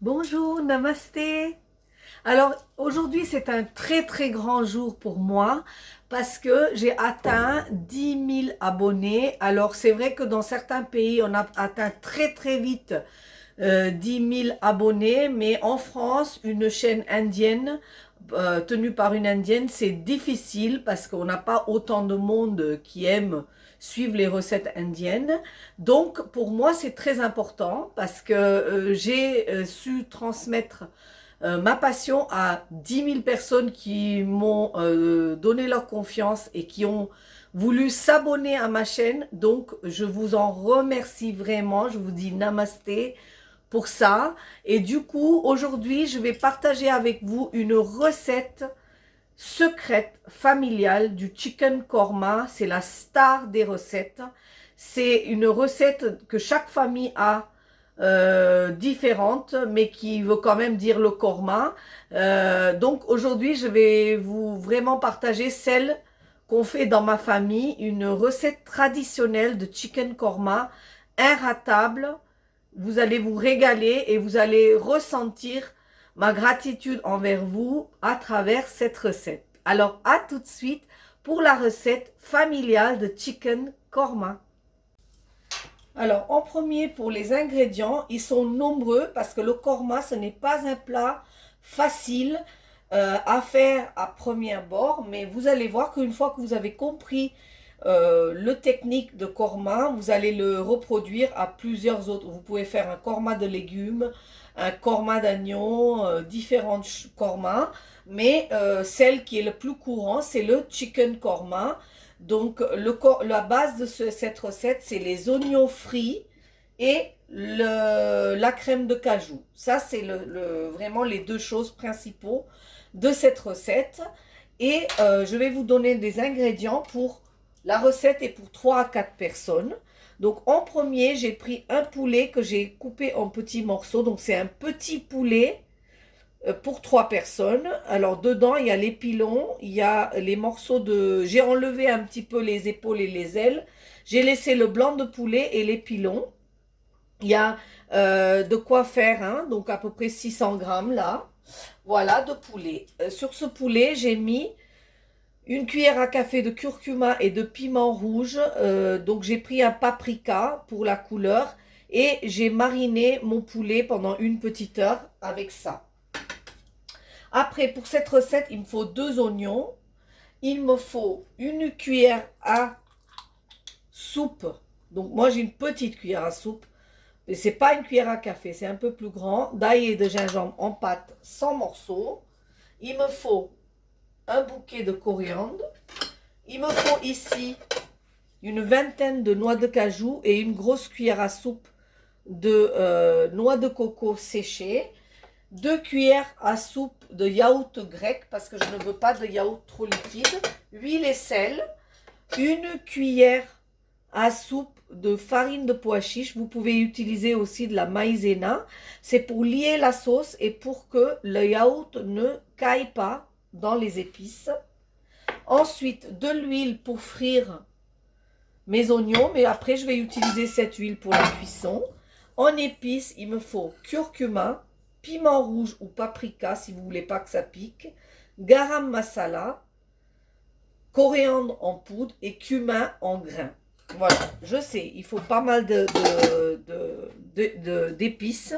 Bonjour, namasté. Alors aujourd'hui c'est un très grand jour pour moi parce que j'ai atteint 10 000 abonnés. Alors c'est vrai que dans certains pays on a atteint très vite 10 000 abonnés, mais en France une chaîne indienne tenue par une indienne, c'est difficile parce qu'on n'a pas autant de monde qui aime suivre les recettes indiennes. Donc pour moi c'est très important parce que j'ai su transmettre ma passion à 10 000 personnes qui m'ont donné leur confiance et qui ont voulu s'abonner à ma chaîne. Donc je vous en remercie vraiment, je vous dis namasté pour ça. Et du coup aujourd'hui je vais partager avec vous une recette secrète familiale du chicken korma. C'est la star des recettes. C'est une recette que chaque famille a différente, mais qui veut quand même dire le korma. Donc aujourd'hui, je vais vous vraiment partager celle qu'on fait dans ma famille, une recette traditionnelle de chicken korma, inratable. Vous allez vous régaler et vous allez ressentir ma gratitude envers vous à travers cette recette. Alors à tout de suite pour la recette familiale de chicken korma. Alors en premier pour les ingrédients, ils sont nombreux parce que le korma ce n'est pas un plat facile à faire à premier abord, mais vous allez voir qu'une fois que vous avez compris le technique de korma, vous allez le reproduire à plusieurs autres. Vous pouvez faire un korma de légumes, un korma d'agneau, différentes kormas, mais celle qui est le plus courant, c'est le chicken korma. Donc la base de cette recette, c'est les oignons frits et la crème de cajou. Ça, c'est vraiment les deux choses principaux de cette recette. Et je vais vous donner des ingrédients pour la recette est pour 3 à 4 personnes. Donc en premier, j'ai pris un poulet que j'ai coupé en petits morceaux. Donc c'est un petit poulet pour 3 personnes. Alors dedans, il y a les pilons, il y a les morceaux de... J'ai enlevé un petit peu les épaules et les ailes. J'ai laissé le blanc de poulet et les pilons. Il y a de quoi faire, hein, donc à peu près 600 grammes là. Voilà, de poulet. Sur ce poulet, j'ai mis une cuillère à café de curcuma et de piment rouge. Donc j'ai pris un paprika pour la couleur et j'ai mariné mon poulet pendant une petite heure avec ça. Après, pour cette recette, il me faut 2 oignons. Il me faut une cuillère à soupe. Donc moi j'ai une petite cuillère à soupe. Mais c'est pas une cuillère à café, c'est un peu plus grand. D'ail et de gingembre en pâte sans morceaux. Il me faut un bouquet de coriandre. Il me faut ici une vingtaine de noix de cajou et une grosse cuillère à soupe de noix de coco séchées. 2 cuillères à soupe de yaourt grec parce que je ne veux pas de yaourt trop liquide. Huile et sel. Une cuillère à soupe de farine de pois chiche. Vous pouvez utiliser aussi de la maïzena. C'est pour lier la sauce et pour que le yaourt ne caille pas dans les épices. Ensuite, de l'huile pour frire mes oignons, mais après je vais utiliser cette huile pour la cuisson. En épices, il me faut curcuma, piment rouge ou paprika si vous ne voulez pas que ça pique, garam masala, coriandre en poudre et cumin en grains. Voilà, je sais, il faut pas mal d'épices,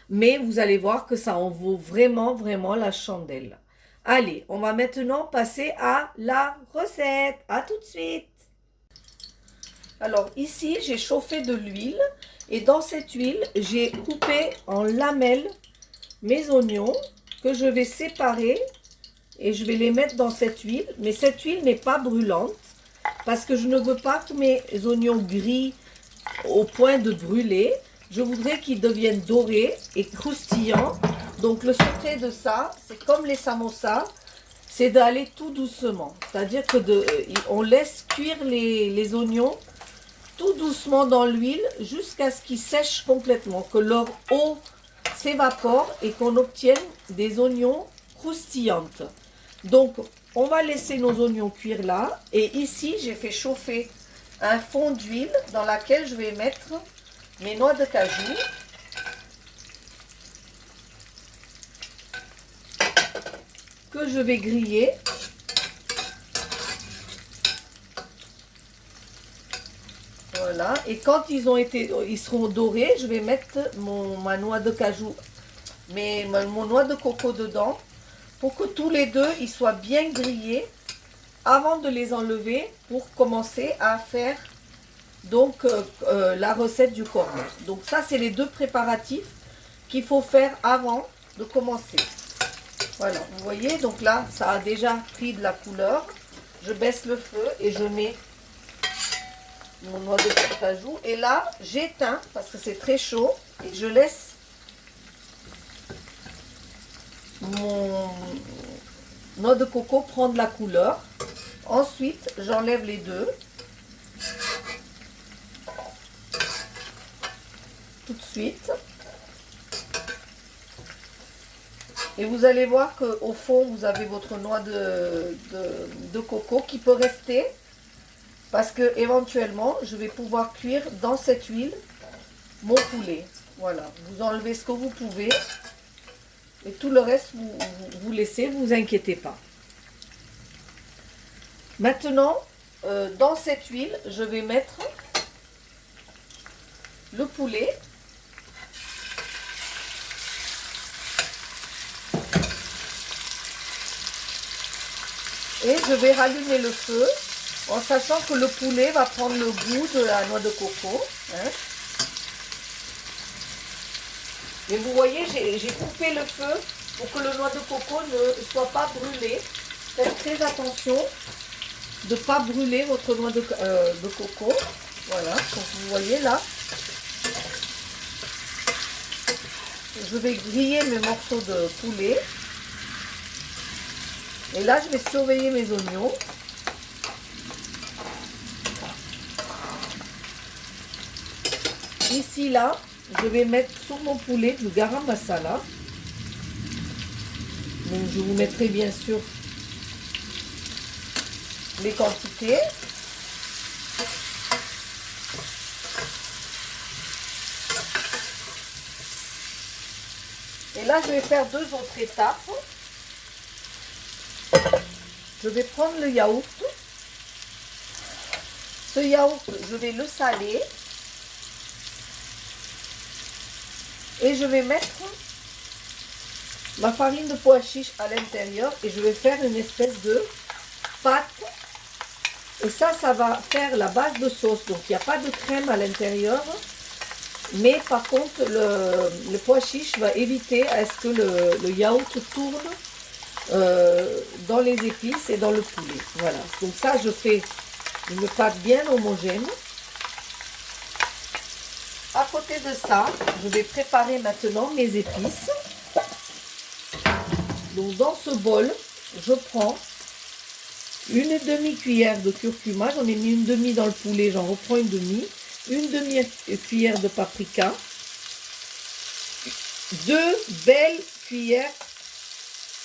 mais vous allez voir que ça en vaut vraiment la chandelle. Allez, on va maintenant passer à la recette. À tout de suite. Alors ici, j'ai chauffé de l'huile et dans cette huile, j'ai coupé en lamelles mes oignons que je vais séparer et je vais les mettre dans cette huile. Mais cette huile n'est pas brûlante parce que je ne veux pas que mes oignons grillent au point de brûler. Je voudrais qu'ils deviennent dorés et croustillants. Donc le secret de ça, c'est comme les samosas, c'est d'aller tout doucement. C'est-à-dire que on laisse cuire les oignons tout doucement dans l'huile jusqu'à ce qu'ils sèchent complètement, que leur eau s'évapore et qu'on obtienne des oignons croustillantes. Donc on va laisser nos oignons cuire là. Et ici, j'ai fait chauffer un fond d'huile dans laquelle je vais mettre mes noix de cajou. que je vais griller. Voilà, et quand ils seront dorés, je vais mettre ma noix de cajou, mon noix de coco dedans, pour que tous les deux ils soient bien grillés avant de les enlever pour commencer à faire donc la recette du cornet. Donc ça, c'est les deux préparatifs qu'il faut faire avant de commencer. Voilà, vous voyez, donc là, ça a déjà pris de la couleur. Je baisse le feu et je mets mon noix de cajou. Et là, j'éteins parce que c'est très chaud et je laisse mon noix de coco prendre la couleur. Ensuite, j'enlève les deux. Tout de suite. Et vous allez voir qu'au fond, vous avez votre noix de coco qui peut rester. Parce que éventuellement, je vais pouvoir cuire dans cette huile mon poulet. Voilà, vous enlevez ce que vous pouvez. Et tout le reste, vous laissez, ne vous inquiétez pas. Maintenant, dans cette huile, je vais mettre le poulet. Et je vais rallumer le feu en sachant que le poulet va prendre le goût de la noix de coco. Hein. Et vous voyez, j'ai coupé le feu pour que le noix de coco ne soit pas brûlé. Faites très attention de ne pas brûler votre noix de coco. Voilà, donc vous voyez là. Je vais griller mes morceaux de poulet. Et là, je vais surveiller mes oignons. Ici, là, je vais mettre sur mon poulet du garam masala. Donc, je vous mettrai bien sûr les quantités. Et là, je vais faire deux autres étapes. Je vais prendre le yaourt. Ce yaourt, je vais le saler. Et je vais mettre ma farine de pois chiche à l'intérieur et je vais faire une espèce de pâte. Et ça va faire la base de sauce. Donc, il n'y a pas de crème à l'intérieur. Mais par contre, le pois chiche va éviter à ce que le yaourt tourne dans les épices et dans le poulet. Voilà. Donc ça, je fais une pâte bien homogène. À côté de ça, je vais préparer maintenant mes épices. Donc dans ce bol, je prends une demi-cuillère de curcuma. J'en ai mis une demi dans le poulet, j'en reprends une demi. Une demi-cuillère de paprika. 2 belles cuillères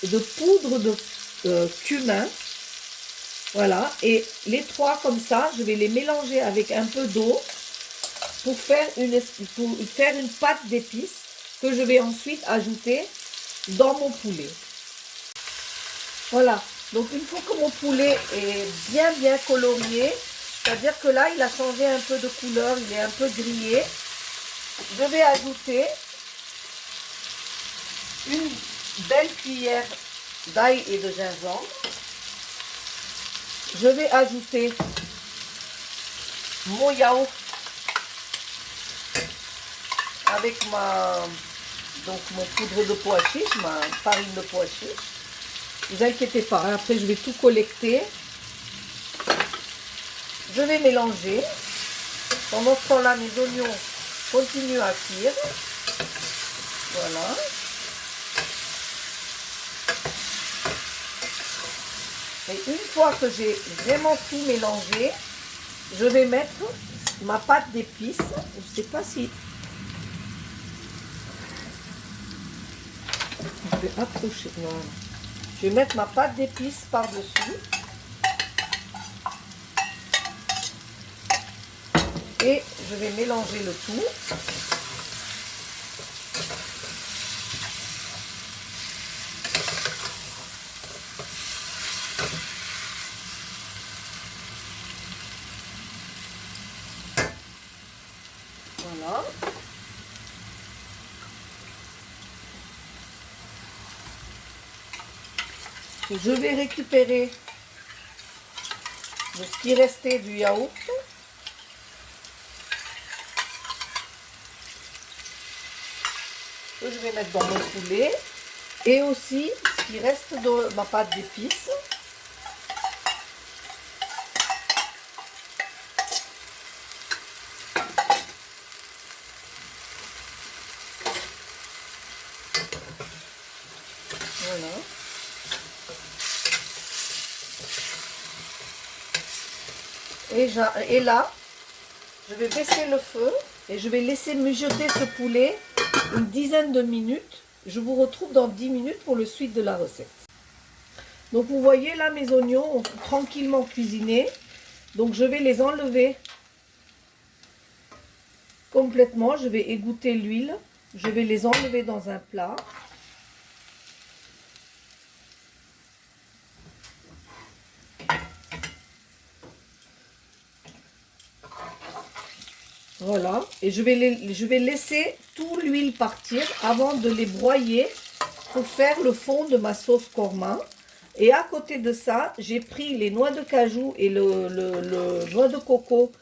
de poudre de cumin. Voilà. Et les 3 comme ça, je vais les mélanger avec un peu d'eau. Pour faire une pâte d'épices que je vais ensuite ajouter dans mon poulet. Voilà, donc une fois que mon poulet est bien colorié, c'est-à-dire que là il a changé un peu de couleur, il est un peu grillé, je vais ajouter une belle cuillère d'ail et de gingembre. Je vais ajouter mon yaourt avec mon poudre de pois chiche, ma farine de pois chiche. Ne vous inquiétez pas, hein, après je vais tout collecter. Je vais mélanger. Pendant ce temps-là, mes oignons continuent à cuire. Voilà. Et une fois que j'ai vraiment tout mélangé, je vais mettre ma pâte d'épices. Je ne sais pas si... Je vais approcher. Voilà. Je vais mettre ma pâte d'épices par-dessus. Et je vais mélanger le tout. je vais récupérer ce qui restait du yaourt. Que je vais mettre dans mon poulet. Et aussi ce qui reste de ma pâte d'épices. Voilà. Et là, je vais baisser le feu et je vais laisser mijoter ce poulet une dizaine de minutes. Je vous retrouve dans 10 minutes pour le suite de la recette. Donc vous voyez là, mes oignons ont tranquillement cuisiné. Donc je vais les enlever complètement. Je vais égoutter l'huile. Je vais les enlever dans un plat. Voilà, et je vais laisser tout l'huile partir avant de les broyer pour faire le fond de ma sauce korma. Et à côté de ça, j'ai pris les noix de cajou et le noix de coco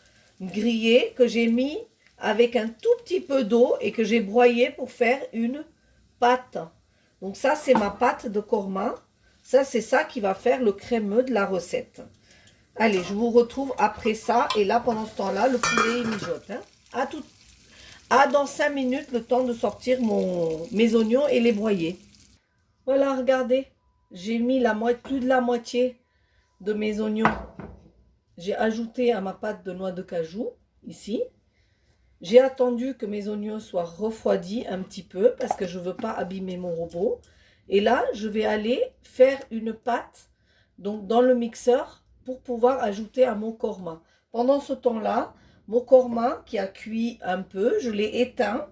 grillé que j'ai mis avec un tout petit peu d'eau et que j'ai broyé pour faire une pâte. Donc ça, c'est ma pâte de korma. Ça, c'est ça qui va faire le crémeux de la recette. Allez, je vous retrouve après ça. Et là, pendant ce temps-là, le poulet mijote. Hein. Dans 5 minutes, le temps de sortir mes oignons et les broyer. Voilà, regardez. J'ai mis plus de la moitié de mes oignons. J'ai ajouté à ma pâte de noix de cajou, ici. J'ai attendu que mes oignons soient refroidis un petit peu parce que je ne veux pas abîmer mon robot. Et là, je vais aller faire une pâte donc dans le mixeur pour pouvoir ajouter à mon korma. Pendant ce temps-là, mon korma qui a cuit un peu, je l'ai éteint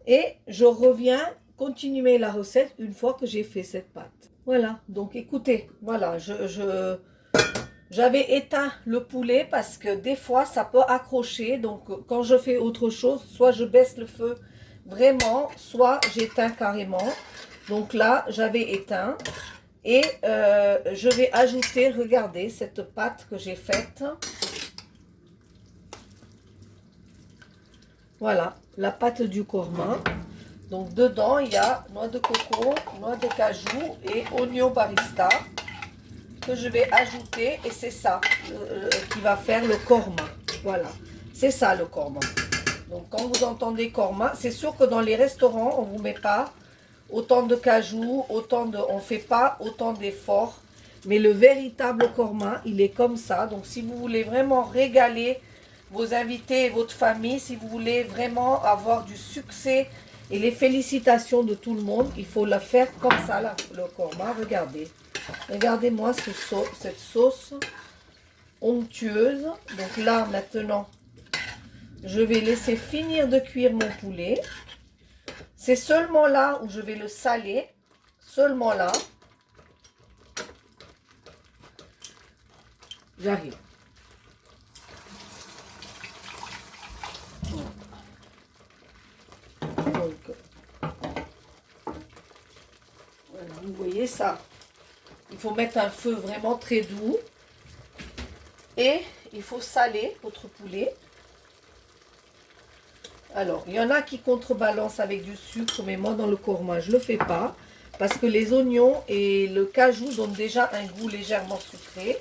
et je reviens continuer la recette une fois que j'ai fait cette pâte. Voilà, donc écoutez, voilà, j'avais éteint le poulet parce que des fois ça peut accrocher, donc quand je fais autre chose, soit je baisse le feu vraiment, soit j'éteins carrément. Donc là, j'avais éteint. Et je vais ajouter, regardez, cette pâte que j'ai faite. Voilà, la pâte du korma. Donc dedans, il y a noix de coco, noix de cajou et oignon barista que je vais ajouter. Et c'est ça qui va faire le korma. Voilà, c'est ça le korma. Donc quand vous entendez korma, c'est sûr que dans les restaurants, on ne vous met pas autant de cajou, on ne fait pas autant d'efforts. Mais le véritable korma, il est comme ça. Donc si vous voulez vraiment régaler vos invités et votre famille, si vous voulez vraiment avoir du succès et les félicitations de tout le monde, il faut la faire comme ça, là, le korma. Regardez. Regardez-moi cette sauce onctueuse. Donc là, maintenant, je vais laisser finir de cuire mon poulet. C'est seulement là où je vais le saler, seulement là. J'arrive. Donc, voilà, vous voyez ça. Il faut mettre un feu vraiment très doux. Et il faut saler votre poulet. Alors, il y en a qui contrebalancent avec du sucre, mais moi dans le korma, je ne le fais pas. Parce que les oignons et le cajou donnent déjà un goût légèrement sucré.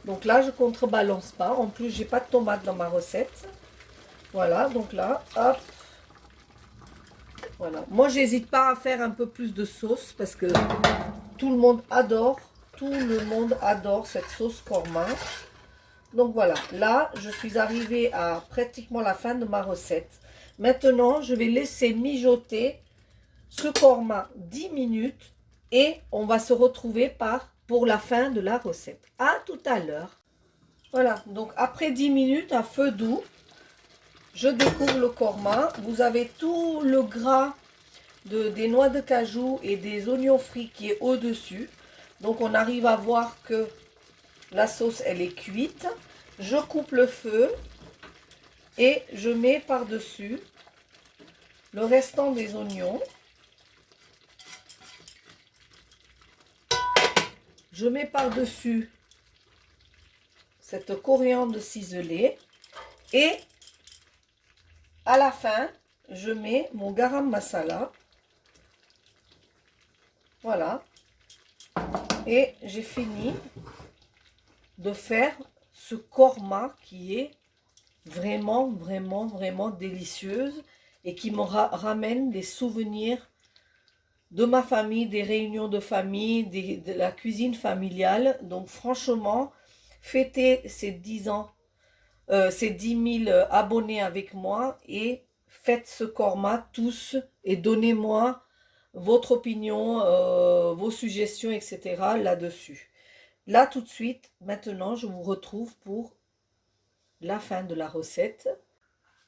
Donc là, je ne contrebalance pas. En plus, j'ai pas de tomates dans ma recette. Voilà, donc là, hop. Voilà. Moi, j'hésite pas à faire un peu plus de sauce parce que tout le monde adore cette sauce korma. Donc voilà, là, je suis arrivée à pratiquement la fin de ma recette. Maintenant, je vais laisser mijoter ce korma 10 minutes et on va se retrouver pour la fin de la recette. À tout à l'heure. Voilà, donc après 10 minutes à feu doux, je découvre le korma. Vous avez tout le gras des noix de cajou et des oignons frits qui est au-dessus. Donc on arrive à voir que la sauce, elle est cuite. Je coupe le feu et je mets par-dessus le restant des oignons. Je mets par-dessus cette coriandre ciselée et à la fin, je mets mon garam masala. Voilà. Et j'ai fini de faire ce korma qui est vraiment, vraiment, vraiment délicieuse et qui me ramène des souvenirs de ma famille, des réunions de famille, de la cuisine familiale. Donc franchement, fêtez ces 10 ans, ces 10 000 abonnés avec moi et faites ce korma tous et donnez-moi votre opinion, vos suggestions, etc. là-dessus. Là, tout de suite, maintenant, je vous retrouve pour la fin de la recette.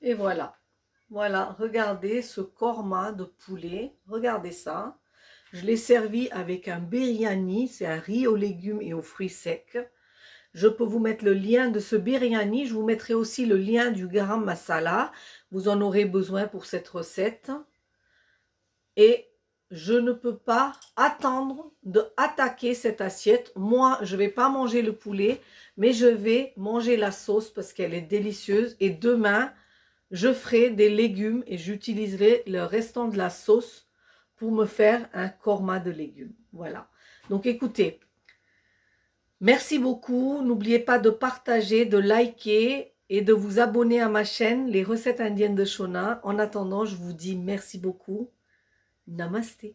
Et voilà. Voilà, regardez ce korma de poulet. Regardez ça. Je l'ai servi avec un biryani. C'est un riz aux légumes et aux fruits secs. Je peux vous mettre le lien de ce biryani. Je vous mettrai aussi le lien du garam masala. Vous en aurez besoin pour cette recette. Et je ne peux pas attendre d'attaquer cette assiette. Moi, je ne vais pas manger le poulet, mais je vais manger la sauce parce qu'elle est délicieuse. Et demain, je ferai des légumes et j'utiliserai le restant de la sauce pour me faire un korma de légumes. Voilà. Donc écoutez, merci beaucoup. N'oubliez pas de partager, de liker et de vous abonner à ma chaîne, Les Recettes Indiennes de Shona. En attendant, je vous dis merci beaucoup. Namaste.